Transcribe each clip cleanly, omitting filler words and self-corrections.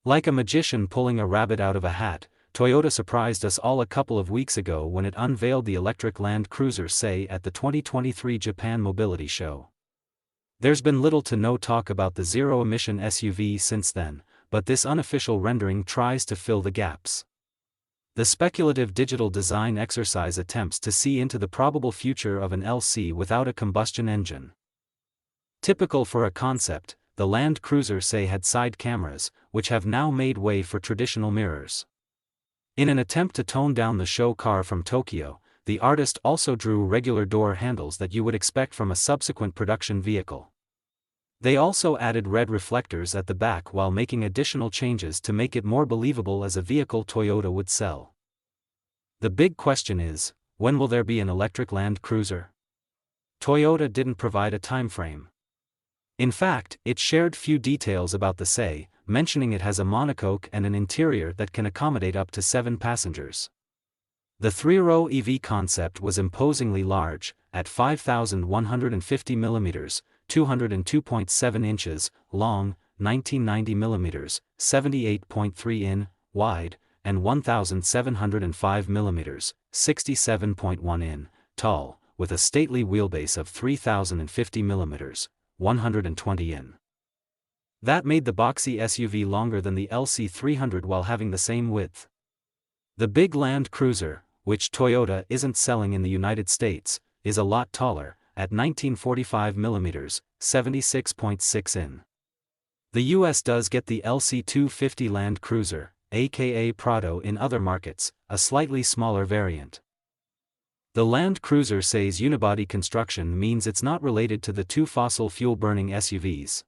Like a magician pulling a rabbit out of a hat, Toyota surprised us all a couple of weeks ago when it unveiled the electric Land Cruiser Sei at the 2023 Japan Mobility Show. There's been little to no talk about the zero-emission SUV since then, but this unofficial rendering tries to fill the gaps. The speculative digital design exercise attempts to see into the probable future of an LC without a combustion engine. Typical for a concept, the Land Cruiser Sei had side cameras, which have now made way for traditional mirrors. In an attempt to tone down the show car from Tokyo, the artist also drew regular door handles that you would expect from a subsequent production vehicle. They also added red reflectors at the back while making additional changes to make it more believable as a vehicle Toyota would sell. The big question is, when will there be an electric Land Cruiser? Toyota didn't provide a timeframe. In fact, it shared few details about the Sei, mentioning it has a monocoque and an interior that can accommodate up to 7 passengers. The three-row EV concept was imposingly large, at 5,150 mm, 202.7 inches, long, 1990 mm, 78.3 in, wide, and 1,705 mm, 67.1 in, tall, with a stately wheelbase of 3,050 mm, 120 in. That made the boxy SUV longer than the LC300 while having the same width. The big Land Cruiser, which Toyota isn't selling in the United States, is a lot taller, at 1945 mm, 76.6 in. The US does get the LC250 Land Cruiser, aka Prado in other markets, a slightly smaller variant. The Land Cruiser Sei's unibody construction means it's not related to the two fossil fuel-burning SUVs.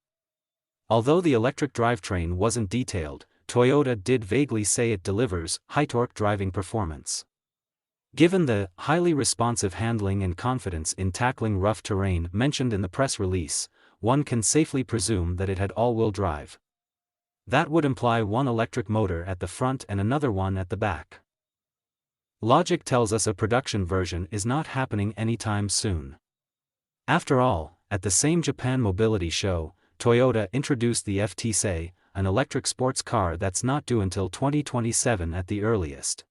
Although the electric drivetrain wasn't detailed, Toyota did vaguely say it delivers high-torque driving performance. Given the highly responsive handling and confidence in tackling rough terrain mentioned in the press release, one can safely presume that it had all-wheel drive. That would imply one electric motor at the front and another one at the back. Logic tells us a production version is not happening anytime soon. After all, at the same Japan Mobility Show, Toyota introduced the FT Sei, an electric sports car that's not due until 2027 at the earliest.